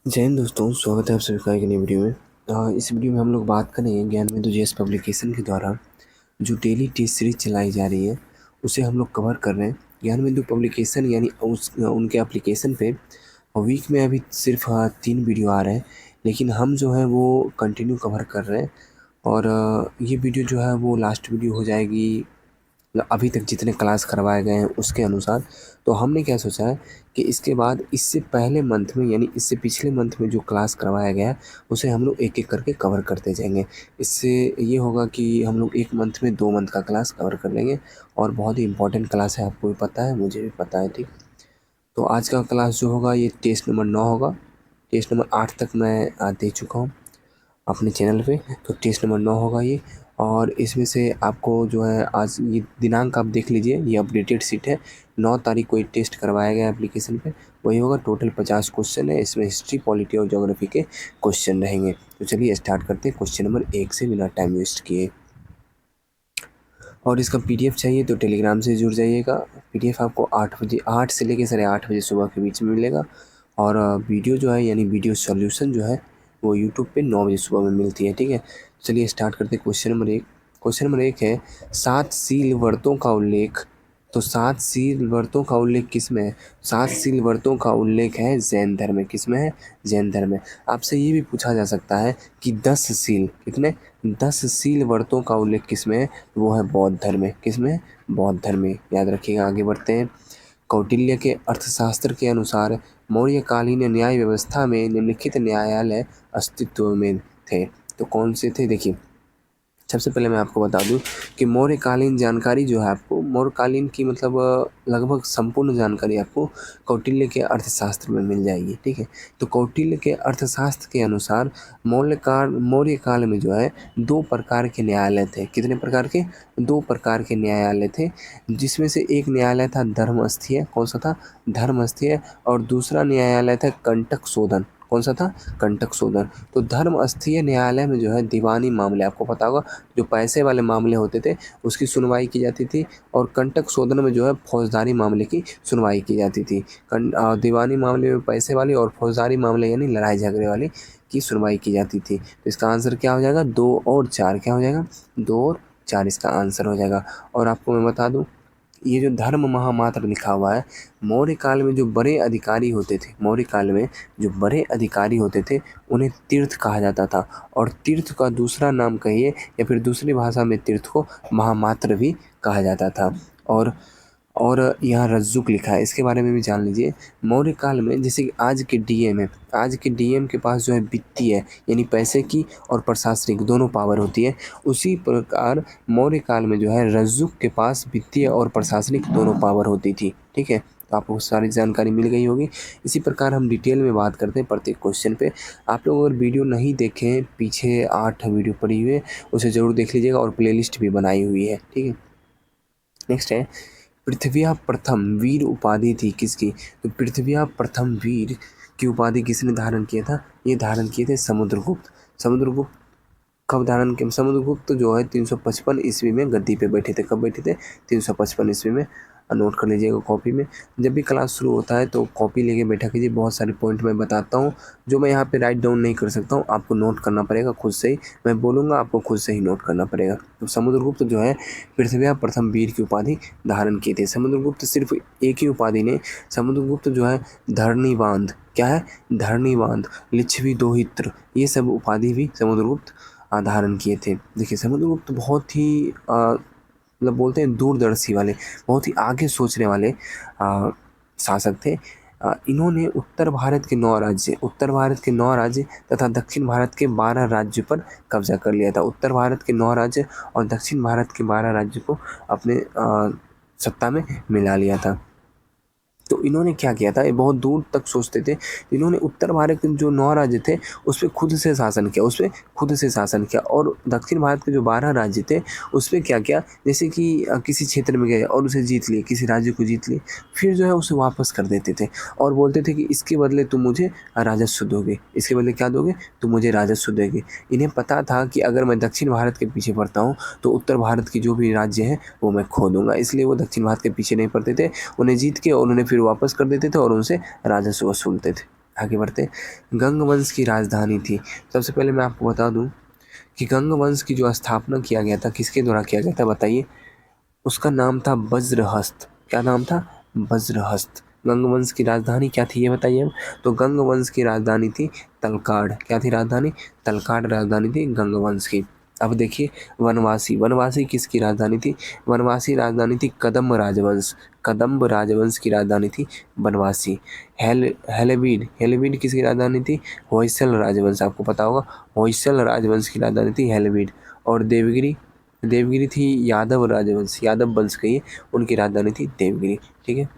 जय हिंद दोस्तों, स्वागत है आप सभी का एक नई वीडियो में। इस वीडियो में हम लोग बात करेंगे ज्ञानबिंदु जेएस पब्लिकेशन के द्वारा जो डेली टेस्ट सीरीज चलाई जा रही है उसे हम लोग कवर कर रहे हैं। ज्ञानबिंदु पब्लिकेशन यानी उनके एप्लीकेशन पे वीक में अभी सिर्फ 3 वीडियो आ रहे हैं, लेकिन हम जो है वो कंटिन्यू कवर कर रहे हैं। और ये वीडियो जो है वो लास्ट वीडियो हो जाएगी अभी तक जितने क्लास करवाए गए हैं उसके अनुसार। तो हमने क्या सोचा है कि इसके बाद इससे पहले मंथ में यानी इससे पिछले मंथ में जो क्लास करवाया गया है उसे हम लोग एक एक करके कवर करते जाएंगे। इससे ये होगा कि हम लोग एक मंथ में 2 मंथ का क्लास कवर कर लेंगे और बहुत ही इंपॉर्टेंट क्लास है, आपको भी पता है, मुझे भी पता है, ठीक। तो आज का क्लास जो होगा ये टेस्ट नंबर 9 होगा। टेस्ट नंबर 8 तक मैं दे चुका हूँ अपने चैनल पे, तो टेस्ट नंबर 9 होगा ये। और इसमें से आपको जो है आज ये दिनांक आप देख लीजिए, ये अपडेटेड सीट है। 9 तारीख को ये टेस्ट करवाया गया एप्लीकेशन पे, वही होगा। टोटल 50 क्वेश्चन है, इसमें हिस्ट्री, पॉलिटी और ज्योग्राफी के क्वेश्चन रहेंगे। तो चलिए स्टार्ट करते हैं क्वेश्चन नंबर 1 से बिना टाइम वेस्ट किए। और इसका पीडीएफ चाहिए तो टेलीग्राम से जुड़ जाइएगा। पीडीएफ आपको 8 बजे, 8 से लेकर 8:30 सुबह के बीच में मिलेगा। और वीडियो जो है यानी वीडियो सॉल्यूशन जो है वो यूट्यूब पे 9 बजे सुबह में मिलती है, ठीक है। चलिए स्टार्ट करते हैं क्वेश्चन नंबर 1। क्वेश्चन नंबर 1 है 7 सील व्रतों का उल्लेख। तो 7 सील व्रतों का उल्लेख किस में है? 7 सील व्रतों का उल्लेख है जैन धर्म में। किस में है? जैन धर्म में। आपसे ये भी पूछा जा सकता है कि 10 सील कितने? 10 सील व्रतों का उल्लेख किस में है? वो है बौद्ध धर्म में। किस में? बौद्ध धर्म में। याद रखिएगा। आगे बढ़ते हैं। कौटिल्य के अर्थशास्त्र के अनुसार मौर्यकालीन न्याय व्यवस्था में निम्नलिखित न्यायालय अस्तित्व में थे। तो कौन से थे? देखिए, सबसे पहले मैं आपको बता दूं कि मौर्यकालीन जानकारी जो है, आपको मौर्यकालीन की मतलब लगभग संपूर्ण जानकारी आपको कौटिल्य के अर्थशास्त्र में मिल जाएगी, ठीक है। तो कौटिल्य के अर्थशास्त्र के अनुसार मौर्य काल में जो है 2 प्रकार के न्यायालय थे। कितने प्रकार के? 2 प्रकार के न्यायालय थे, जिसमें से एक न्यायालय था धर्मस्थीय। कौन सा था? धर्मस्थीय। और दूसरा न्यायालय था कंटक शोधन। कौन सा था? कंटक शोधन। तो धर्मस्थीय न्यायालय में जो है दीवानी मामले, आपको पता होगा, जो पैसे वाले मामले होते थे उसकी सुनवाई की जाती थी। और कंटक शोधन में जो है फौजदारी मामले की सुनवाई की जाती थी। दीवानी मामले में पैसे वाली और फौजदारी मामले यानी लड़ाई झगड़े वाली की सुनवाई की जाती थी। तो इसका आंसर क्या हो जाएगा? 2 और 4। क्या हो जाएगा? 2 और 4 इसका आंसर हो जाएगा। और आपको मैं बता दूं, ये जो धर्म महामात्र लिखा हुआ है, मौर्य काल में जो बड़े अधिकारी होते थे, मौर्य काल में जो बड़े अधिकारी होते थे उन्हें तीर्थ कहा जाता था। और तीर्थ का दूसरा नाम कहिए या फिर दूसरी भाषा में तीर्थ को महामात्र भी कहा जाता था। और यहाँ रज्जुक लिखा है, इसके बारे में भी जान लीजिए। मौर्य काल में जैसे कि आज के डीएम है, आज के डीएम के पास जो है वित्तीय यानी पैसे की और प्रशासनिक दोनों पावर होती है, उसी प्रकार मौर्य काल में जो है रज्जुक के पास वित्तीय और प्रशासनिक दोनों पावर होती थी, ठीक है। तो आपको सारी जानकारी मिल गई होगी। इसी प्रकार हम डिटेल में बात करते हैं प्रत्येक क्वेश्चन पे। आप लोग अगर वीडियो नहीं देखें, पीछे 8 वीडियो पड़ी हुई है, उसे ज़रूर देख लीजिएगा और प्लेलिस्ट भी बनाई हुई है, ठीक है। नेक्स्ट है पृथ्व्या प्रथम वीर उपाधि थी किसकी? तो पृथ्व्या प्रथम वीर की उपाधि किसने धारण किया था? ये धारण किए थे समुद्रगुप्त। समुद्रगुप्त कब धारण किया? समुद्रगुप्त जो है 355 ईस्वी में गद्दी पे बैठे थे। कब बैठे थे? 355 ईस्वी में। नोट कर लीजिएगा कॉपी में। जब भी क्लास शुरू होता है तो कॉपी लेके बैठा कीजिए। बहुत सारे पॉइंट मैं बताता हूँ जो मैं यहाँ पे राइट डाउन नहीं कर सकता हूँ, आपको नोट करना पड़ेगा खुद से ही। मैं बोलूँगा, आपको खुद से ही नोट करना पड़ेगा। तो समुद्रगुप्त जो है पृथ्वी प्रथम वीर की उपाधि धारण किए थे। समुद्रगुप्त सिर्फ एक ही उपाधि ने, समुद्रगुप्त जो है धरणीबांध, क्या है? धरणीबांध, लिच्छवी दोहित्र, ये सब उपाधि भी समुद्रगुप्त धारण किए थे। देखिए, समुद्रगुप्त बहुत ही मतलब बोलते हैं दूरदर्शी वाले, बहुत ही आगे सोचने वाले शासक थे। इन्होंने उत्तर भारत के 9 राज्य तथा दक्षिण भारत के 12 राज्य पर कब्जा कर लिया था। उत्तर भारत के 9 राज्य और दक्षिण भारत के 12 राज्य को अपने सत्ता में मिला लिया था। तो इन्होंने क्या किया था? ये बहुत दूर तक सोचते थे। इन्होंने उत्तर भारत के जो 9 राज्य थे उस पर खुद से शासन किया और दक्षिण भारत के जो 12 राज्य थे उस पर क्या किया? जैसे कि किसी क्षेत्र में गए और उसे जीत लिए, किसी राज्य को जीत लिए, फिर जो है उसे वापस कर देते थे और बोलते थे कि इसके बदले तुम मुझे राजस्व दोगे। इसके बदले क्या दोगे? तुम मुझे राजस्व दोगे। इन्हें पता था कि अगर मैं दक्षिण भारत के पीछे पड़ता हूँ तो उत्तर भारत की जो भी राज्य हैं वो मैं खो दूंगा, इसलिए वो दक्षिण भारत के पीछे नहीं पड़ते थे। उन्हें जीत के और उन्हें फिर वापस कर देते थे और उनसे राजस्व वसूलते थे। आगे बढ़ते हैं। गंग वंश की राजधानी थी। सबसे पहले मैं आपको बता दूं कि गंग वंश की जो स्थापना किया गया था किसके द्वारा किया गया था बताइए। उसका नाम था वज्रहस्त। क्या नाम था? वज्रहस्त। गंग वंश की राजधानी क्या थी ये बताइए हम। तो गंग वंश की राजधानी थी तलकाड। क्या थी राजधानी? तलकाड राजधानी थी गंग वंश की। अब देखिए वनवासी। वनवासी किसकी राजधानी थी? वनवासी राजधानी थी कदम्ब राजवंश। कदम्ब राजवंश की राजधानी थी वनवासी। हेलेबीड। हेलेबीड किसकी राजधानी थी? होयसल राजवंश। आपको पता होगा होयसल राजवंश की राजधानी थी हेलेबीड। और देवगिरी। देवगिरी थी यादव राजवंश। यादव वंश कहिए, उनकी राजधानी थी देवगिरी। ठीक है,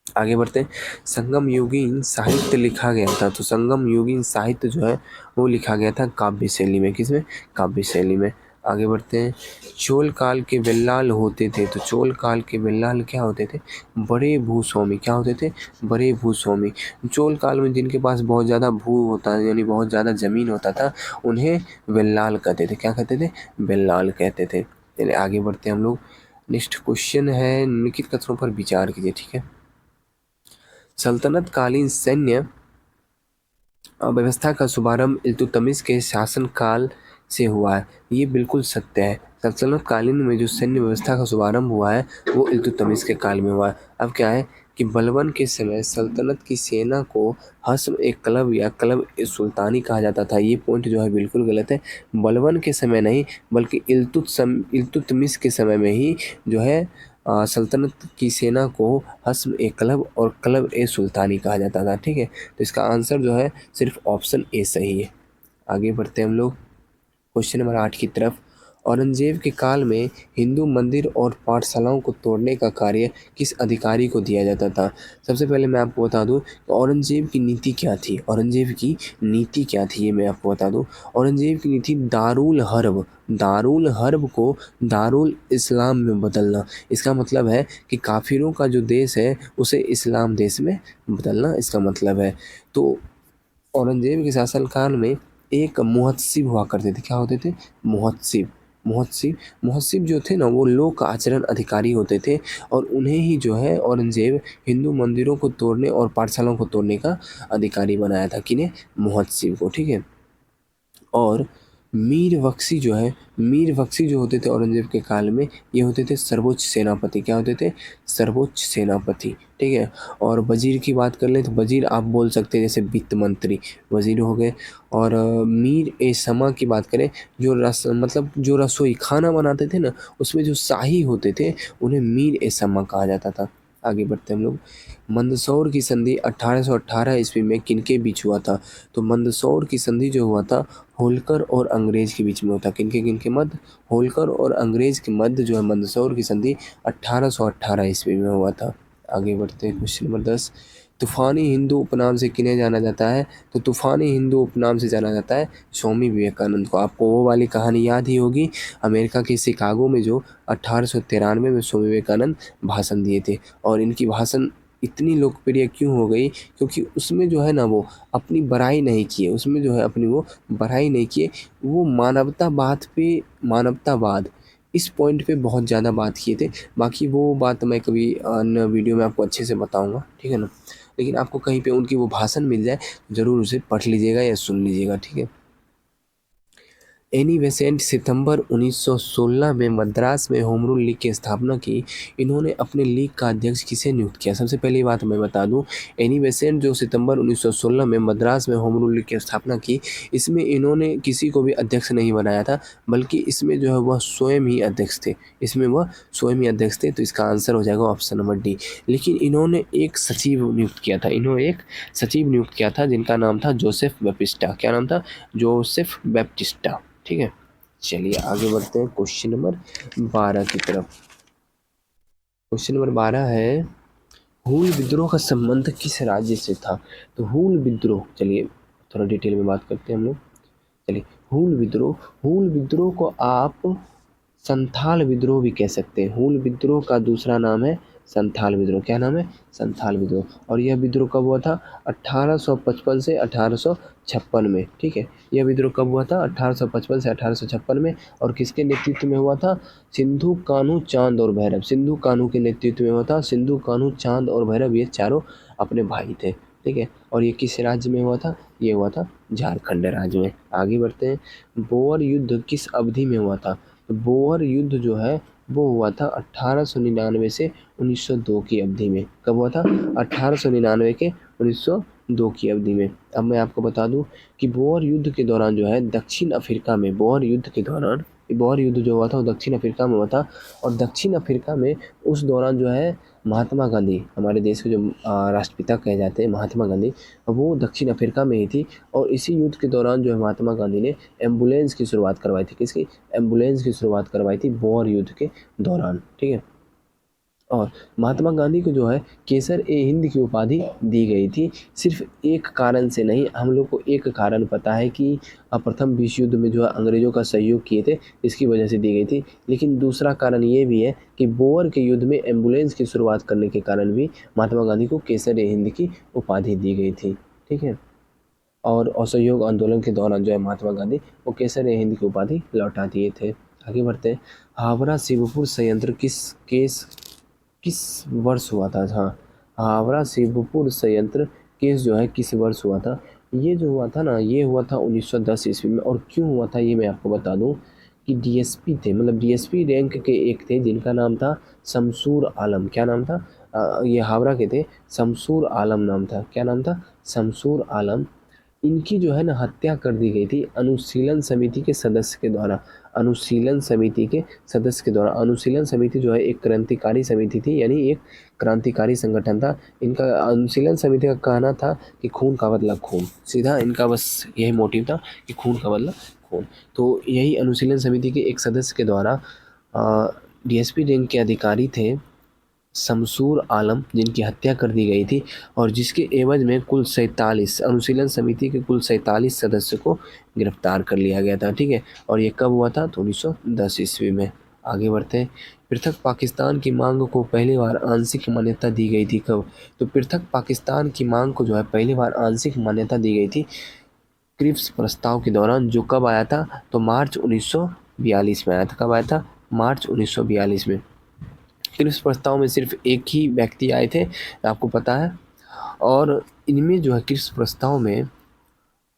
आगे बढ़ते हैं। संगम युगीन साहित्य लिखा गया था। तो संगम युगीन साहित्य जो है वो लिखा गया था काव्य शैली में। किसमें? काव्य शैली में। आगे बढ़ते हैं। चोल काल के वेल्लाल होते थे। तो चोल काल के वेल्लाल क्या होते थे? बड़े भूस्वामी। क्या होते थे? बड़े भूस्वामी। चोल काल में जिनके पास बहुत ज़्यादा भू होता है यानी बहुत ज़्यादा ज़मीन होता था उन्हें वेल्लाल कहते थे। क्या कहते थे? वेल्लाल कहते थे। चलिए आगे बढ़ते हैं हम लोग। नेक्स्ट क्वेश्चन है, निम्नलिखित कथनों पर विचार कीजिए। ठीक है, सल्तनत कालीन सैन्य व्यवस्था का शुभारंभ इल्तुतमिश के शासनकाल से हुआ है। ये बिल्कुल सत्य है। सल्तनत कालीन में जो सैन्य व्यवस्था का शुभारंभ हुआ है वो इल्तुतमिश के काल में हुआ है। अब क्या है कि बलबन के समय सल्तनत की सेना को हस्म ए क्लब या क्लब ए सुल्तानी कहा जाता था। ये पॉइंट जो है बिल्कुल गलत है। बलबन के समय नहीं बल्कि इल्तुतमिश के समय में ही जो है सल्तनत की सेना को हस्म ए क्लब और क्लब ए सुल्तानी कहा जाता था। ठीक है, तो इसका आंसर जो है सिर्फ ऑप्शन ए सही है। आगे बढ़ते हैं हम लोग क्वेश्चन नंबर 8 की तरफ। औरंगजेब के काल में हिंदू मंदिर और पाठशालाओं को तोड़ने का कार्य किस अधिकारी को दिया जाता था? सबसे पहले मैं आपको बता दूं कि औरंगजेब की नीति क्या थी। औरंगजेब की नीति क्या थी ये मैं आपको बता दूं। औरंगजेब की नीति दारुल हर्ब। दारुल हर्ब को दारुल इस्लाम में बदलना। इसका मतलब है कि काफिरों का जो देश है उसे इस्लाम देश में बदलना इसका मतलब है। तो औरंगजेब के शासनकाल में एक मुहत्सिब हुआ करते थे। क्या होते थे? मुहत्सिब। मुहत्सिब मुहत्सिब जो थे ना वो लोक आचरण अधिकारी होते थे और उन्हें ही जो है औरंगजेब हिंदू मंदिरों को तोड़ने और पाठशालाओं को तोड़ने का अधिकारी बनाया था। किन्हें? मुहत्सिब को। ठीक है, और मीर बख्शी जो है, मीर बख्शी जो होते थे औरंगजेब के काल में ये होते थे सर्वोच्च सेनापति। क्या होते थे? सर्वोच्च सेनापति। ठीक है, और वजीर की बात कर लें तो वजीर आप बोल सकते हैं जैसे वित्त मंत्री वजीर हो गए। और मीर ए समा की बात करें जो मतलब जो रसोई खाना बनाते थे ना उसमें जो शाही होते थे उन्हें मीर ए समा कहा जाता था। आगे बढ़ते हैं हम लोग। मंदसौर की संधि 1818 ईस्वी में किनके बीच हुआ था? तो मंदसौर की संधि जो हुआ था होलकर और अंग्रेज के बीच में होता। किनके किनके मध्य? होलकर और अंग्रेज के मध्य जो है मंदसौर की संधि 1818 ईस्वी में हुआ था। आगे बढ़ते हैं क्वेश्चन नंबर 10। तूफानी हिंदू उपनाम से किन्हें जाना जाता है? तो तूफानी हिंदू उपनाम से जाना जाता है स्वामी विवेकानंद को। आपको वो वाली कहानी याद ही होगी अमेरिका के शिकागो में जो 1893 में स्वामी विवेकानंद भाषण दिए थे। और इनकी भाषण इतनी लोकप्रिय क्यों हो गई क्योंकि उसमें जो है ना वो अपनी बड़ाई नहीं किए। उसमें जो है अपनी वो बड़ाई नहीं किए। वो मानवतावाद पे मानवतावाद इस पॉइंट पे बहुत ज़्यादा बात किए थे। बाकी वो बात मैं कभी अन्य वीडियो में आपको अच्छे से बताऊंगा। ठीक है ना, लेकिन आपको कहीं पे उनकी वो भाषण मिल जाए ज़रूर उसे पढ़ लीजिएगा या सुन लीजिएगा। ठीक है, एनी बेसेंट सितंबर 1916 में मद्रास में होम रूल लीग की स्थापना की। इन्होंने अपने लीग का अध्यक्ष किसे नियुक्त किया? सबसे पहली बात मैं बता दूं, एनी बेसेंट जो सितंबर 1916 में मद्रास में होम रूल लीग की स्थापना की इसमें इन्होंने किसी को भी अध्यक्ष नहीं बनाया था बल्कि इसमें जो है वह स्वयं ही अध्यक्ष थे। इसमें वह स्वयं ही अध्यक्ष थे। तो इसका आंसर हो जाएगा ऑप्शन नंबर डी। लेकिन इन्होंने एक सचिव नियुक्त किया था। इन्होंने एक सचिव नियुक्त किया था जिनका नाम था जोसेफ बैप्टिस्टा। क्या नाम था? Joseph Baptista. ठीक है, चलिए आगे बढ़ते हैं क्वेश्चन नंबर 12 की तरफ। क्वेश्चन नंबर 12 है हूल विद्रोह का संबंध किस राज्य से था? तो हूल विद्रोह, चलिए थोड़ा डिटेल में बात करते हैं हम लोग। चलिए हूल विद्रोह को आप संथाल विद्रोह भी कह सकते हैं। हूल विद्रोह का दूसरा नाम है संथाल विद्रोह। क्या नाम है? संथाल विद्रोह। और यह विद्रोह कब हुआ था? 1855 से 1856 में। ठीक है, यह विद्रोह कब हुआ था? 1855 से 1856 में। और किसके नेतृत्व में हुआ था? सिंधु कान्हू चांद और भैरव। सिंधु कान्हू के नेतृत्व में हुआ था। सिंधु कान्हू चांद और भैरव ये चारों अपने भाई थे। ठीक है। और ये किस राज्य में हुआ था? ये हुआ था झारखंड राज्य में। आगे बढ़ते हैं, बोअर युद्ध किस अवधि में हुआ था? तो बोअर युद्ध जो है वो हुआ था 1899 से 1902 की अवधि में। कब हुआ था? 1899 के 1902 की अवधि में। अब मैं आपको बता दूं कि बोअर युद्ध के दौरान जो है दक्षिण अफ्रीका में, बोअर युद्ध के दौरान, बोअर युद्ध जो हुआ था वो दक्षिण अफ्रीका में हुआ था। और दक्षिण अफ्रीका में उस दौरान जो है महात्मा गांधी, हमारे देश के जो राष्ट्रपिता कहे जाते हैं महात्मा गांधी, वो दक्षिण अफ्रीका में ही थी। और इसी युद्ध के दौरान जो है महात्मा गांधी ने एम्बुलेंस की शुरुआत करवाई थी। किसकी? एम्बुलेंस की शुरुआत करवाई थी बोअर युद्ध के दौरान, ठीक है। और महात्मा गांधी को जो है केसर ए हिंद की उपाधि दी गई थी, सिर्फ एक कारण से नहीं। हम लोग को एक कारण पता है कि प्रथम विश्व युद्ध में जो है अंग्रेज़ों का सहयोग किए थे, इसकी वजह से दी गई थी। लेकिन दूसरा कारण ये भी है कि बोअर के युद्ध में एम्बुलेंस की शुरुआत करने के कारण भी महात्मा गांधी को केसर ए हिंद की उपाधि दी गई थी, ठीक है। और असहयोग आंदोलन के दौरान जो है महात्मा गांधी वो केसर ए हिंद की उपाधि लौटा दिए थे। आगे बढ़ते हैं, हावड़ा शिवपुर संयंत्र किस वर्ष हुआ था? हाँ, हावड़ा शिवपुर संयंत्र केस जो है किस वर्ष हुआ था? ये जो हुआ था ना, ये हुआ था 1910 ईस्वी में। और क्यों हुआ था ये मैं आपको बता दूं कि डीएसपी थे, मतलब डीएसपी रैंक के एक थे जिनका नाम था शमसूर आलम। क्या नाम था? ये हावड़ा के थे, शमसूर आलम नाम था। क्या नाम था? शमसूर आलम। इनकी जो है ना हत्या कर दी गई थी अनुशीलन समिति के सदस्य के द्वारा। अनुशीलन समिति के सदस्य के द्वारा। अनुशीलन समिति जो है एक क्रांतिकारी समिति थी, यानी एक क्रांतिकारी संगठन था। इनका अनुशीलन समिति का कहना था कि खून का बदला खून, सीधा इनका बस यही मोटिव था कि खून का बदला खून। तो यही अनुशीलन समिति के एक सदस्य के द्वारा डीएसपी रैंक के अधिकारी थे शमसूर आलम, जिनकी हत्या कर दी गई थी और जिसके एवज में कुल 47 अनुशीलन समिति के कुल 47 सदस्य को गिरफ्तार कर लिया गया था, ठीक है। और ये कब हुआ था? तो 1910 ईस्वी में। आगे बढ़ते हैं, पृथक पाकिस्तान की मांग को पहली बार आंशिक मान्यता दी गई थी। कब? तो पृथक पाकिस्तान की मांग को जो है पहली बार आंशिक मान्यता दी गई थी क्रिप्स प्रस्ताव के दौरान, जो कब आया था? तो मार्च 1942 में आया था। कब आया था? मार्च 1942 में। क्रिप्स प्रस्ताव में सिर्फ एक ही व्यक्ति आए थे, आपको पता है। और इनमें जो है क्रिप्स प्रस्ताव में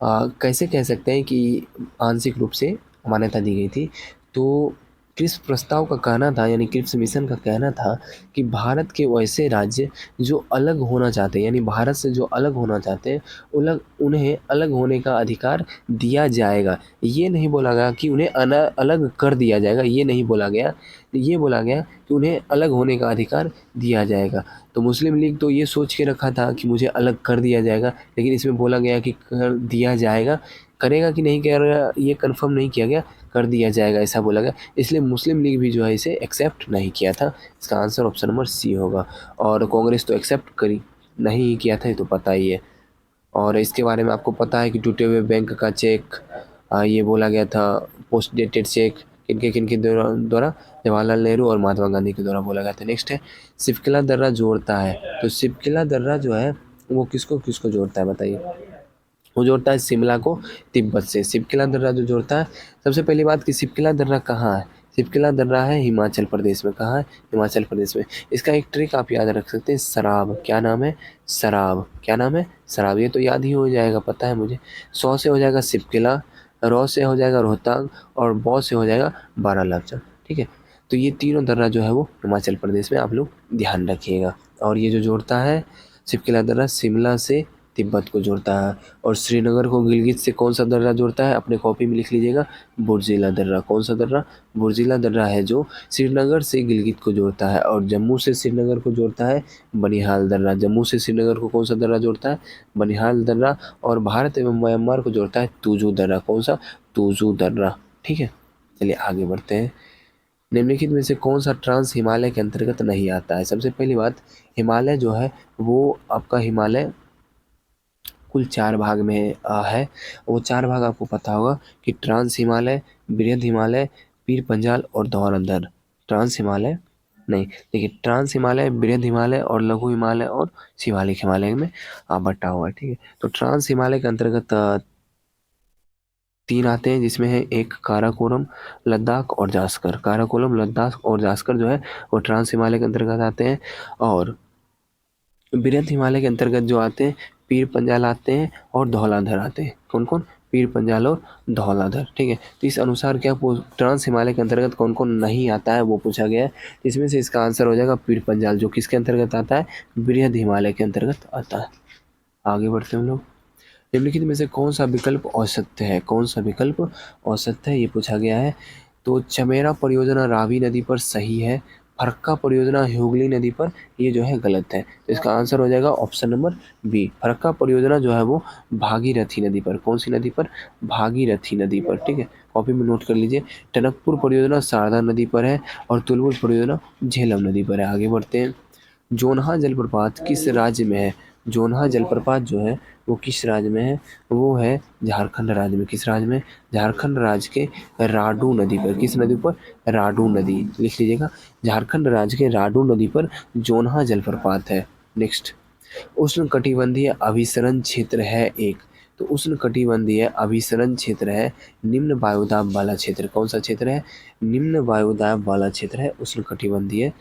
कैसे कह सकते हैं कि आंशिक रूप से मान्यता दी गई थी? तो क्रिप्स प्रस्ताव का कहना था, यानी क्रिप्स मिशन का कहना था कि भारत के वैसे राज्य जो अलग होना चाहते हैं, यानी भारत से जो अलग होना चाहते हैं, उन्हें अलग होने का अधिकार दिया जाएगा। ये नहीं बोला गया कि उन्हें अलग कर दिया जाएगा, ये नहीं बोला गया। ये बोला गया कि उन्हें अलग होने का अधिकार दिया जाएगा। तो मुस्लिम लीग तो ये सोच के रखा था कि मुझे अलग कर दिया जाएगा, लेकिन इसमें बोला गया कि कर दिया जाएगा। करेगा कि नहीं करेगा ये कंफर्म नहीं किया गया, कर दिया जाएगा ऐसा बोला गया। इसलिए मुस्लिम लीग भी जो है इसे एक्सेप्ट नहीं किया था। इसका आंसर ऑप्शन नंबर सी होगा। और कांग्रेस तो एक्सेप्ट करी नहीं किया था, ये तो पता ही है। और इसके बारे में आपको पता है कि टूटे हुए बैंक का चेक, ये बोला गया था पोस्ट डेटेड चेक किनके द्वारा? जवाहरलाल नेहरू और महात्मा गांधी के द्वारा बोला गया था। नेक्स्ट है, सिपकिला दर्रा जोड़ता है। तो सिपकिला दर्रा जो है वो किसको किसको जोड़ता है बताइए? वो जोड़ता है शिमला को तिब्बत से। सिपकिला दर्रा जो जोड़ता है, सबसे पहली बात कि सिपकिला दर्रा कहाँ है? सिपकिला दर्रा है हिमाचल प्रदेश में। कहाँ है? हिमाचल प्रदेश में। इसका एक ट्रिक आप याद रख सकते हैं, सराब। क्या नाम है? सराब। क्या नाम है? सराब। ये तो याद ही हो जाएगा, पता है मुझे। सौ से हो जाएगा सिपकिला, रौ से हो जाएगा रोहतांग और बौ से हो जाएगा बारालाचा, ठीक है। तो ये तीनों दर्रा जो है वो हिमाचल प्रदेश में, आप लोग ध्यान रखिएगा। और ये जो जोड़ता है सिपकिला दर्रा शिमला से तिब्बत को जोड़ता है। और श्रीनगर को गिलगित से कौन सा दर्रा जोड़ता है? अपने कॉपी में लिख लीजिएगा, बुर्जिला दर्रा। कौन सा दर्रा? बुर्जिला दर्रा है जो श्रीनगर से गिलगित को जोड़ता है। और जम्मू से श्रीनगर को जोड़ता है बनिहाल दर्रा। जम्मू से श्रीनगर को कौन सा दर्रा जोड़ता है? बनिहाल दर्रा। और भारत एवं म्यांमार को जोड़ता है तुजू दर्रा। कौन सा? तुजू दर्रा, ठीक है। चलिए आगे बढ़ते हैं, निम्नलिखित में से कौन सा ट्रांस हिमालय के अंतर्गत नहीं आता है? सबसे पहली बात, हिमालय जो है वो आपका हिमालय कुल 4 भाग में है। वो 4 भाग आपको पता होगा कि ट्रांस हिमालय, बृहद हिमालय, पीर पंजाल और धौरंधर। ट्रांस हिमालय नहीं, देखिए ट्रांस हिमालय, बृहद हिमालय और लघु हिमालय और शिवालिक हिमालय में बटा हुआ है, ठीक है। तो ट्रांस हिमालय के अंतर्गत 3 आते हैं, जिसमें है एक काराकोरम, लद्दाख और जास्कर। काराकोरम, लद्दाख और जास्कर जो है वो ट्रांस हिमालय के अंतर्गत आते हैं। और बृहद हिमालय के अंतर्गत जो आते हैं पीर पंजाल आते हैं और धौलाधर आते हैं। कौन कौन? पीर पंजाल और धौलाधर, ठीक है। तो इस अनुसार क्या ट्रांस हिमालय के अंतर्गत कौन कौन नहीं आता है वो पूछा गया है। इसमें से इसका आंसर हो जाएगा पीर पंजाल, जो किसके अंतर्गत आता है? बृहद हिमालय के अंतर्गत आता है। आगे बढ़ते हैं हम लोग। निम्नलिखित में से कौन सा विकल्प औसत्य है? कौन सा विकल्प औसत्य है, ये पूछा गया है। तो चमेरा परियोजना रावी नदी पर सही है, फरक्का परियोजना हुगली नदी पर, ये जो है गलत है। तो इसका आंसर हो जाएगा ऑप्शन नंबर बी। फरक्का परियोजना जो है वो भागीरथी नदी पर, कौन सी नदी पर? भागीरथी नदी पर, ठीक है। कॉपी में नोट कर लीजिए। टनकपुर परियोजना शारदा नदी पर है और तुलबुल परियोजना झेलम नदी पर है। आगे बढ़ते हैं। जोन्हा जलप्रपात किस राज्य में है? जोन्हा जलप्रपात जो है वो किस राज्य में है? वो है झारखंड राज्य में। किस राज्य में? झारखंड राज्य के राडू नदी पर। किस नदी पर? राडू नदी, लिख लीजिएगा। झारखंड राज्य के राडू नदी पर जोन्हा जलप्रपात है। नेक्स्ट, उष्णकटिबंधीय अभिसरण क्षेत्र है एक। तो उष्णकटिबंधीय अभिसरण क्षेत्र है निम्न वायुदाब वाला क्षेत्र। कौन सा क्षेत्र है? निम्न वायुदाब वाला क्षेत्र है उष्णकटिबंधीय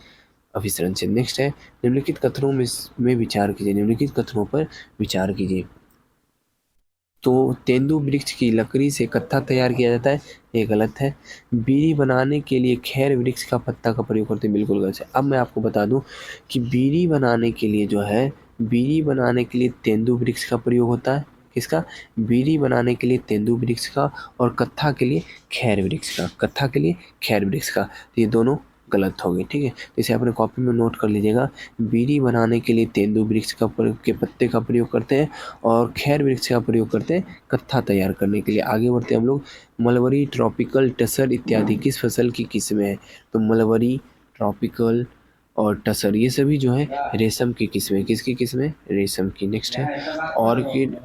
अभिसरण क्षेत्र। नेक्स्ट है, निम्नलिखित कथनों में विचार कीजिए। निम्नलिखित कथनों पर विचार कीजिए। तो तेंदू वृक्ष की लकड़ी से कत्था तैयार किया जाता है, ये गलत है। बीड़ी बनाने के लिए खैर वृक्ष का पत्ता का प्रयोग करते हैं, बिल्कुल गलत है। अब मैं आपको बता दूं कि बीड़ी बनाने के लिए जो है, बीड़ी बनाने के लिए तेंदू वृक्ष का प्रयोग होता है। किसका? बीड़ी बनाने के लिए तेंदू वृक्ष का, और कत्था के लिए खैर वृक्ष का। कत्था के लिए खैर वृक्ष का, तो ये दोनों गलत हो गए, ठीक है। तो इसे अपने कॉपी में नोट कर लीजिएगा। बीड़ी बनाने के लिए तेंदू वृक्ष के पत्ते का प्रयोग करते हैं और खैर वृक्ष का प्रयोग करते हैं कत्था तैयार करने के लिए। आगे बढ़ते हैं हम लोग। मलबरी, ट्रॉपिकल, टसर इत्यादि किस फसल की किस्में हैं? तो मलबरी, ट्रॉपिकल और टसर ये सभी जो है रेशम की किस्में। किसकी किस्में? रेशम की। नेक्स्ट है ऑर्किड।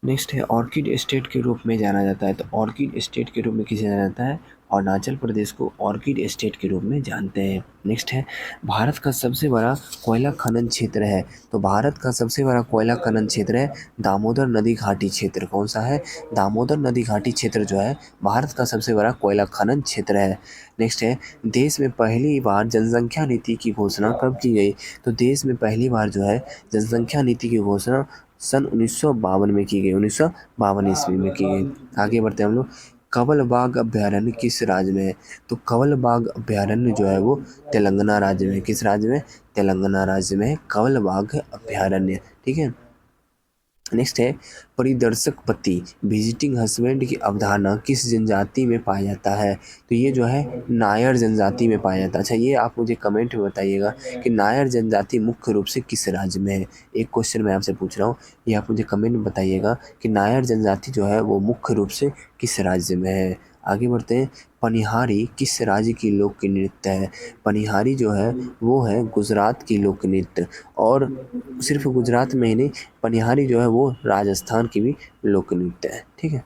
नेक्स्ट है ऑर्किड स्टेट के रूप में जाना जाता है। तो ऑर्किड स्टेट के रूप में किसे जाना जाता है? अरुणाचल प्रदेश को ऑर्किड स्टेट के रूप में जानते हैं। नेक्स्ट है, भारत का सबसे बड़ा कोयला खनन क्षेत्र है। तो भारत का सबसे बड़ा कोयला खनन क्षेत्र है दामोदर नदी घाटी क्षेत्र। कौन सा है? दामोदर नदी घाटी क्षेत्र जो है भारत का सबसे बड़ा कोयला खनन क्षेत्र है। नेक्स्ट है, देश में पहली बार जनसंख्या नीति की घोषणा कब की गई? तो देश में पहली बार जो है जनसंख्या नीति की घोषणा सन 1952 में की गई। 1952 ईस्वी में की गई। आगे बढ़ते हैं हम लोग। कंवल बाघ अभयारण्य किस राज्य में है? तो कंवल बाघ अभयारण्य जो है वो तेलंगाना राज्य में। किस राज्य में? तेलंगाना राज्य में कंवल बाघ अभयारण्य, ठीक है। नेक्स्ट है, परिदर्शक पति, विजिटिंग हस्बैंड की अवधारणा किस जनजाति में पाया जाता है? तो ये जो है नायर जनजाति में पाया जाता है। अच्छा, ये आप मुझे कमेंट में बताइएगा कि नायर जनजाति मुख्य रूप से किस राज्य में है। एक क्वेश्चन मैं आपसे पूछ रहा हूँ, ये आप मुझे कमेंट में बताइएगा कि नायर जनजाति जो है वो मुख्य रूप से किस राज्य में है। आगे बढ़ते हैं। पनिहारी किस राज्य की लोक नृत्य है? पनिहारी जो है वो है गुजरात की लोक नृत्य, और सिर्फ गुजरात में ही नहीं, पनिहारी जो है वो राजस्थान की भी लोक नृत्य है, ठीक है।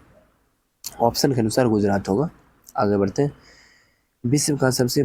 ऑप्शन के अनुसार गुजरात होगा। आगे बढ़ते हैं। विश्व का सबसे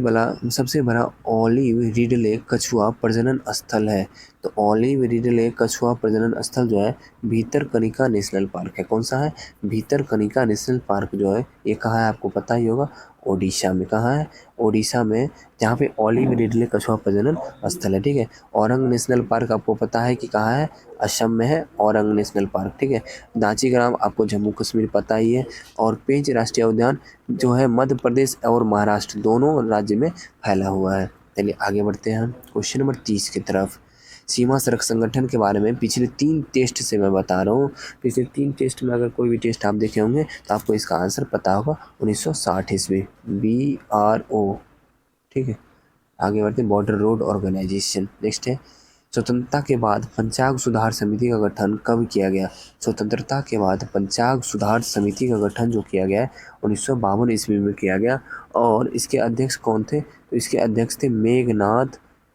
बड़ा ऑलिव रिडले कछुआ प्रजनन स्थल है। तो ऑलिव रिडले कछुआ प्रजनन स्थल जो है भीतरकनिका नेशनल पार्क है। कौन सा है? भीतरकनिका नेशनल पार्क जो है ये कहाँ है आपको पता ही होगा, ओडिशा में। कहाँ है? ओडिशा में, जहाँ पे ऑलिव रिडले कछुआ प्रजनन स्थल है, ठीक है। औरंग नेशनल पार्क आपको पता है कि कहाँ है? असम में है औरंग नेशनल पार्क, ठीक है। दांची ग्राम आपको जम्मू कश्मीर पता ही है। और पेंच राष्ट्रीय उद्यान जो है मध्य प्रदेश और महाराष्ट्र दोनों राज्य में फैला हुआ है। चलिए आगे बढ़ते हैं हम क्वेश्चन नंबर 30 की तरफ। सीमा सड़क संगठन के बारे में पिछले 3 टेस्ट से मैं बता रहा हूँ। पिछले 3 टेस्ट में अगर कोई भी टेस्ट आप देखे होंगे तो आपको इसका आंसर पता होगा। 1960 ईस्वी, BRO, ठीक है। आगे बढ़ते हैं। Border road organisation. नेक्स्ट है, स्वतंत्रता के बाद पंचांग सुधार समिति का गठन कब किया गया? स्वतंत्रता के बाद पंचांग सुधार समिति का गठन जो किया गया है 1952 ईस्वी में किया गया। और इसके अध्यक्ष कौन थे? तो इसके अध्यक्ष थे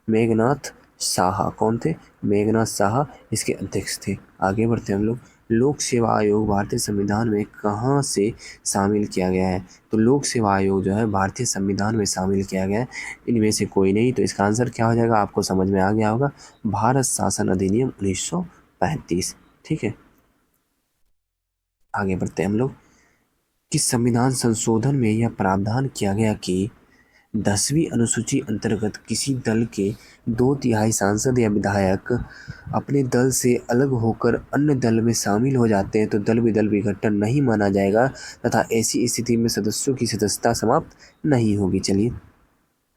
मेघनाथ साहा। कौन थे? मेघनाथ साहा इसके अध्यक्ष थे। आगे बढ़ते हैं हम लोग। लोक सेवा आयोग भारतीय संविधान में कहाँ से शामिल किया गया है? तो लोक सेवा आयोग जो है भारतीय संविधान में शामिल किया गया है। इनमें से कोई नहीं। तो इसका आंसर क्या हो जाएगा? आपको समझ में आ गया होगा, भारत शासन अधिनियम 1935, ठीक है। आगे बढ़ते हैं हम लोग। किस संविधान संशोधन में यह प्रावधान किया गया कि 10वीं अनुसूची अंतर्गत किसी दल के 2/3 सांसद या विधायक अपने दल से अलग होकर अन्य दल में शामिल हो जाते हैं तो दल विदल विघटन नहीं माना जाएगा तथा ऐसी स्थिति में सदस्यों की सदस्यता समाप्त नहीं होगी। चलिए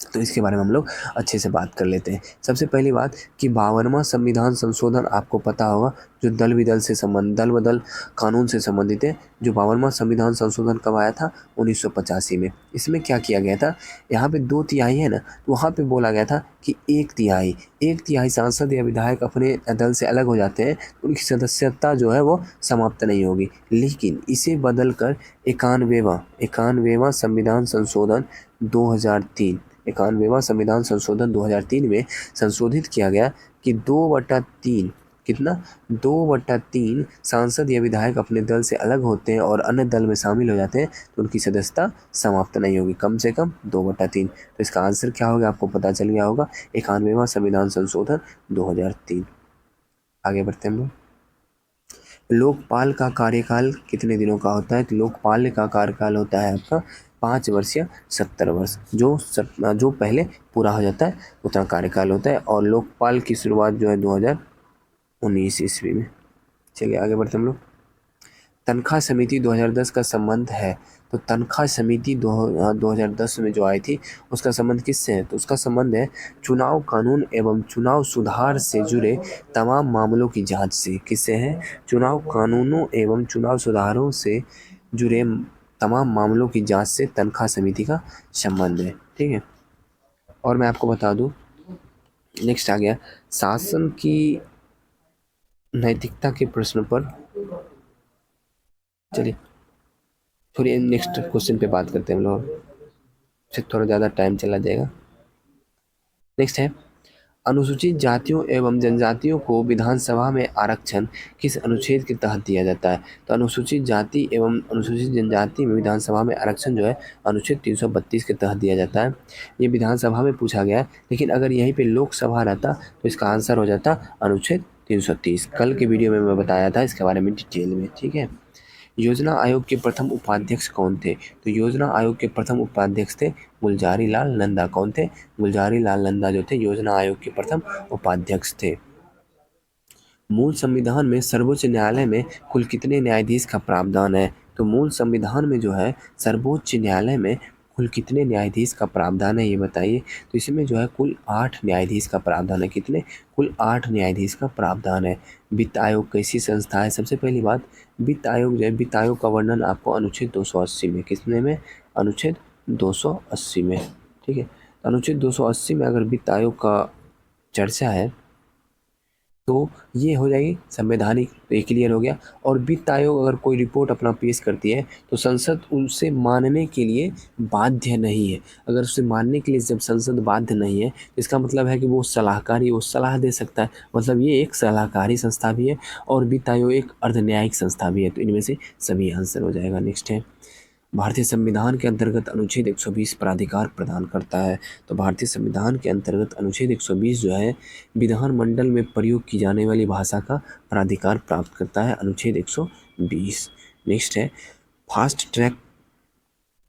तो इसके बारे में हम लोग अच्छे से बात कर लेते हैं। सबसे पहली बात कि 52वां संविधान संशोधन आपको पता होगा, जो दल बदल कानून से संबंधित है। जो 52वां संविधान संशोधन कब आया था? 1985 में। इसमें क्या किया गया था? यहाँ पे 2/3 है ना, तो वहाँ पे बोला गया था कि 1/3 सांसद या विधायक अपने दल से अलग हो जाते हैं तो उनकी सदस्यता जो है वो समाप्त नहीं होगी। लेकिन इसे बदल कर 91वां संविधान संशोधन 2003 91वां संविधान संशोधन 2003 में संशोधित किया गया कि 2/3 कितना 2/3 सांसद या विधायक अपने दल से अलग होते हैं और अन्य दल में शामिल हो जाते हैं तो उनकी सदस्यता समाप्त नहीं होगी, कम से कम 2/3। तो इसका आंसर क्या होगा आपको पता चल गया होगा, 91वां संविधान संशोधन 2003। आगे बढ़ते हैं हम लोग। लोकपाल का कार्यकाल कितने दिनों का होता है? तो लोकपाल का कार्यकाल होता है आपका 5 वर्ष या 70 वर्ष। जो पहले पूरा हो जाता है उतना कार्यकाल होता है। और लोकपाल की शुरुआत जो है 2019 ईस्वी में। चलिए आगे बढ़ते हम लोग। तनख्वाह समिति 2010 का संबंध है। तो तनख्वाह समिति 2010 में जो आई थी उसका संबंध किससे है? तो उसका संबंध है चुनाव कानून एवं चुनाव सुधार से जुड़े तमाम मामलों की जांच से। किससे है? चुनाव कानूनों एवं चुनाव सुधारों से जुड़े तमाम मामलों की जांच से तनख्वाह समिति का संबंध है। ठीक है। और मैं आपको बता दूं, नेक्स्ट आ गया शासन की नैतिकता के प्रश्न पर। चलिए थोड़ी नेक्स्ट क्वेश्चन पे बात करते हैं हम लोग, फिर थोड़ा ज़्यादा टाइम चला जाएगा। नेक्स्ट है, अनुसूचित जातियों एवं जनजातियों को विधानसभा में आरक्षण किस अनुच्छेद के तहत दिया जाता है? तो अनुसूचित जाति एवं अनुसूचित जनजाति में विधानसभा में आरक्षण जो है अनुच्छेद 332 के तहत दिया जाता है। ये विधानसभा में पूछा गया है, लेकिन अगर यहीं पे लोकसभा रहता तो इसका आंसर हो जाता अनुच्छेद 330। कल के वीडियो में मैं बताया था इसके बारे में डिटेल में। ठीक है। योजना आयोग के प्रथम उपाध्यक्ष कौन थे? तो योजना आयोग के प्रथम उपाध्यक्ष थे गुलजारी लाल नंदा। कौन थे? गुलजारी लाल नंदा जो थे योजना आयोग के प्रथम उपाध्यक्ष थे। मूल संविधान में सर्वोच्च न्यायालय में कुल कितने न्यायाधीश का प्रावधान है? तो मूल संविधान में जो है सर्वोच्च न्यायालय में कुल कितने न्यायाधीश का प्रावधान है ये बताइए। तो इसमें जो है कुल 8 न्यायाधीश का प्रावधान है। कितने? कुल 8 न्यायाधीश का प्रावधान है। वित्त आयोग कैसी संस्था है? सबसे पहली बात, वित्त आयोग जो है, वित्त आयोग का वर्णन आपको अनुच्छेद 280 में, कितने में? अनुच्छेद 280 में। ठीक है। अनुच्छेद 280 में अगर वित्त आयोग का चर्चा है तो ये हो जाएगी संवैधानिक, तो ये क्लियर हो गया। और वित्त आयोग अगर कोई रिपोर्ट अपना पेश करती है तो संसद उनसे मानने के लिए बाध्य नहीं है। अगर उसे मानने के लिए जब संसद बाध्य नहीं है इसका मतलब है कि वो सलाहकारी, वो सलाह दे सकता है, मतलब ये एक सलाहकारी संस्था भी है और वित्त आयोग एक अर्धन्यायिक संस्था भी है। तो इनमें से सभी आंसर हो जाएगा। नेक्स्ट है, भारतीय संविधान के अंतर्गत अनुच्छेद 120 प्राधिकार प्रदान करता है। तो भारतीय संविधान के अंतर्गत अनुच्छेद 120 जो है विधानमंडल में प्रयोग की जाने वाली भाषा का प्राधिकार प्राप्त करता है, अनुच्छेद 120। नेक्स्ट है, फास्ट ट्रैक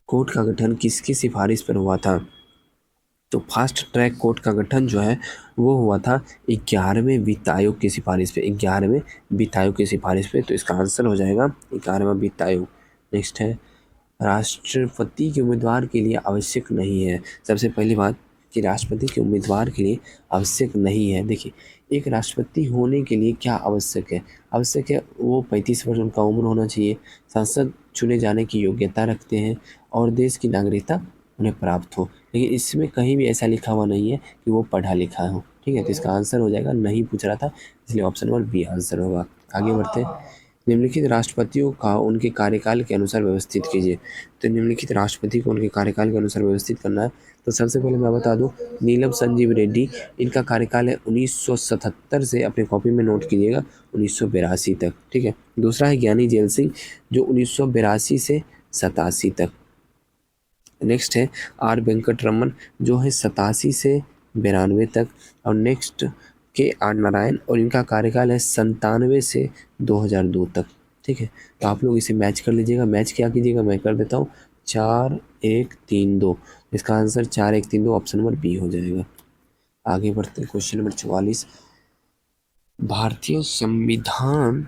कोर्ट का गठन किसकी सिफारिश पर हुआ था? तो फास्ट ट्रैक कोर्ट का गठन जो है वो हुआ था 11वें वित्त आयोग की सिफारिश पे, 11वें वित्त आयोग की सिफारिश पे। तो इसका आंसर हो जाएगा 11वां वित्त आयोग। नेक्स्ट है, राष्ट्रपति के उम्मीदवार के लिए आवश्यक नहीं है। सबसे पहली बात कि राष्ट्रपति के उम्मीदवार के लिए आवश्यक नहीं है। देखिए, एक राष्ट्रपति होने के लिए क्या आवश्यक है? आवश्यक है वो 35 वर्ष उनका उम्र होना चाहिए, सांसद चुने जाने की योग्यता रखते हैं और देश की नागरिकता उन्हें प्राप्त हो। लेकिन इसमें कहीं भी ऐसा लिखा हुआ नहीं है कि वो पढ़ा लिखा हो। ठीक है। तो इसका आंसर हो जाएगा, नहीं पूछ रहा था इसलिए ऑप्शन नंबर बी आंसर होगा। आगे बढ़ते हैं, निम्नलिखित राष्ट्रपतियों का उनके कार्यकाल के अनुसार व्यवस्थित कीजिए। तो निम्नलिखित राष्ट्रपति को उनके कार्यकाल के अनुसार व्यवस्थित करना है। तो सबसे पहले मैं बता दूं, नीलम संजीव रेड्डी, इनका कार्यकाल है 1977 से, अपने कॉपी में नोट कीजिएगा, 1982 तक। ठीक है। दूसरा है ज्ञानी जेल सिंह, जो 1982 से 87 तक। नेक्स्ट है आर वेंकट रमन, जो है 87 से 92 तक। और नेक्स्ट के आर नारायण, और इनका कार्यकाल है 97 से 2002 तक। ठीक है। तो आप लोग इसे मैच कर लीजिएगा। मैच क्या कीजिएगा, मैं कर देता हूँ। 4132, इसका आंसर 4132 ऑप्शन नंबर बी हो जाएगा। आगे बढ़ते हैं क्वेश्चन नंबर 44। भारतीय संविधान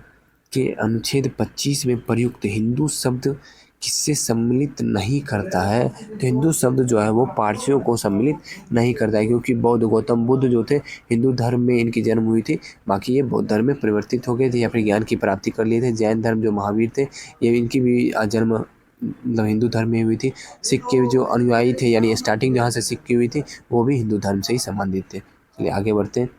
के अनुच्छेद 25 में प्रयुक्त हिंदू शब्द किससे सम्मिलित नहीं करता है? तो हिंदू शब्द जो है वो पारसियों को सम्मिलित नहीं करता है, क्योंकि बौद्ध गौतम बुद्ध जो थे हिंदू धर्म में इनकी जन्म हुई थी, बाकी ये बौद्ध धर्म में परिवर्तित हो गए थे या फिर ज्ञान की प्राप्ति कर लिए थे। जैन धर्म जो महावीर थे ये इनकी भी जन्म मतलब हिंदू धर्म में हुई थी। सिख के जो अनुयायी थे यानी स्टार्टिंग जहाँ से सिख की हुई थी वो भी हिंदू धर्म से ही संबंधित थे। चलिए आगे बढ़ते हैं।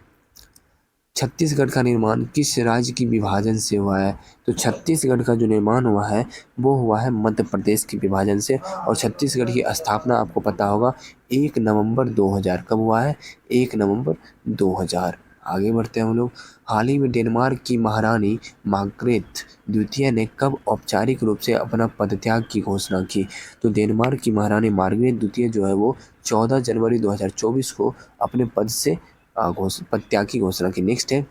छत्तीसगढ़ का निर्माण किस राज्य की विभाजन से हुआ है? तो छत्तीसगढ़ का जो निर्माण हुआ है वो हुआ है मध्य प्रदेश के विभाजन से। और छत्तीसगढ़ की स्थापना आपको पता होगा 1 नवंबर 2000। कब हुआ है? 1 नवंबर 2000। आगे बढ़ते हैं हम लोग। हाल ही में डेनमार्क की महारानी मार्गरेट द्वितीय ने कब औपचारिक रूप से अपना पदत्याग की घोषणा की? तो डेनमार्क की महारानी मार्गरेट द्वितीय जो है वो 14 जनवरी 2024 को अपने पद से पदत्याग की घोषणा की। नेक्स्ट है,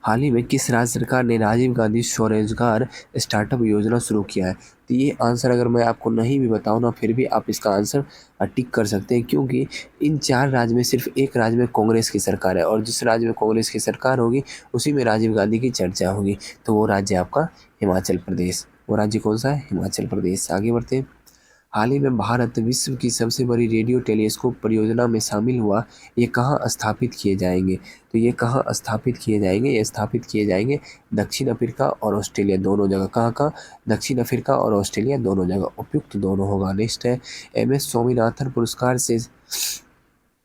हाल ही में किस राज्य सरकार ने राजीव गांधी स्वरोजगार स्टार्टअप योजना शुरू किया है? तो ये आंसर अगर मैं आपको नहीं भी बताऊँ ना फिर भी आप इसका आंसर टिक कर सकते हैं, क्योंकि इन 4 राज्य में सिर्फ एक राज्य में कांग्रेस की सरकार है, और जिस राज्य में कांग्रेस की सरकार होगी उसी में राजीव गांधी की चर्चा होगी। तो वो राज्य आपका हिमाचल प्रदेश। वो राज्य कौन सा है? हिमाचल प्रदेश। आगे बढ़ते हैं। हाल ही में भारत विश्व की सबसे बड़ी रेडियो टेलीस्कोप परियोजना में शामिल हुआ। ये कहाँ स्थापित किए जाएंगे? तो ये कहाँ स्थापित किए जाएंगे? ये स्थापित किए जाएंगे दक्षिण अफ्रीका और ऑस्ट्रेलिया दोनों जगह। कहाँ कहाँ? दक्षिण अफ्रीका और ऑस्ट्रेलिया दोनों जगह। उपयुक्त दोनों होगा। नेक्स्ट है, MS स्वामीनाथन पुरस्कार से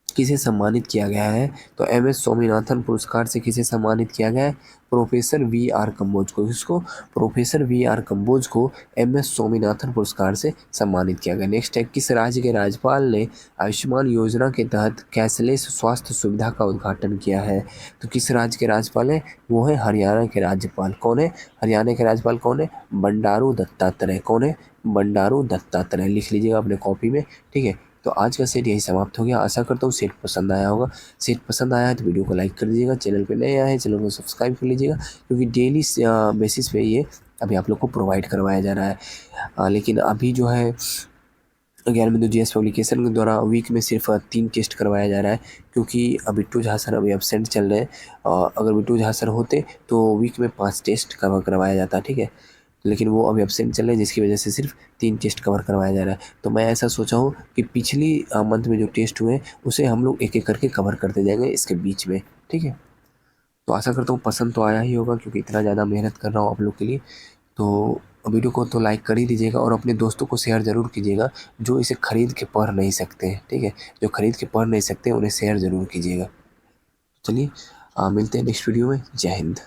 किसे सम्मानित किया गया है? तो MS स्वामीनाथन पुरस्कार से किसे सम्मानित किया गया है? प्रोफेसर VR कंबोज को। इसको प्रोफेसर VR कंबोज को MS स्वामीनाथन पुरस्कार से सम्मानित किया गया। नेक्स्ट है, किस राज्य के राज्यपाल ने आयुष्मान योजना के तहत कैशलेस स्वास्थ्य सुविधा का उद्घाटन किया है? तो किस राज्य के राज्यपाल है? वो है हरियाणा के राज्यपाल। कौन है? हरियाणा के राज्यपाल कौन है? बंडारू दत्तात्रेय। कौन है? बंडारू दत्तात्रेय। लिख लीजिएगा अपने कॉपी में, ठीक है। तो आज का सेट यही समाप्त हो गया। आशा करता हूँ सेट पसंद आया होगा। सेट पसंद आया है तो वीडियो को लाइक कर दीजिएगा। चैनल पे नए आए हैं चैनल को सब्सक्राइब कर लीजिएगा, क्योंकि डेली बेसिस पे ये अभी आप लोग को प्रोवाइड करवाया जा रहा है। लेकिन अभी जो है 11वीं तो GS पब्लिकेशन के द्वारा वीक में सिर्फ 3 टेस्ट करवाया जा रहा है, क्योंकि बिट्टू झा सर अभी एब्सेंट चल रहे हैं। अगर बिट्टू झा सर होते तो वीक में 5 टेस्ट कवर करवाया जाता, ठीक है। लेकिन वो अभी एब्सेंट चल रहे हैं, जिसकी वजह से सिर्फ 3 टेस्ट कवर करवाया जा रहा है। तो मैं ऐसा सोचा हूँ कि पिछली मंथ में जो टेस्ट हुए उसे हम लोग एक एक करके कवर करते जाएंगे इसके बीच में, ठीक है। तो आशा करता हूँ पसंद तो आया ही होगा, क्योंकि इतना ज़्यादा मेहनत कर रहा हूँ आप लोग के लिए। तो वीडियो को तो लाइक कर ही दीजिएगा, और अपने दोस्तों को शेयर ज़रूर कीजिएगा जो इसे ख़रीद के पढ़ नहीं सकते हैं, ठीक है। जो ख़रीद के पढ़ नहीं सकते उन्हें शेयर ज़रूर कीजिएगा। चलिए मिलते हैं नेक्स्ट वीडियो में। जय हिंद।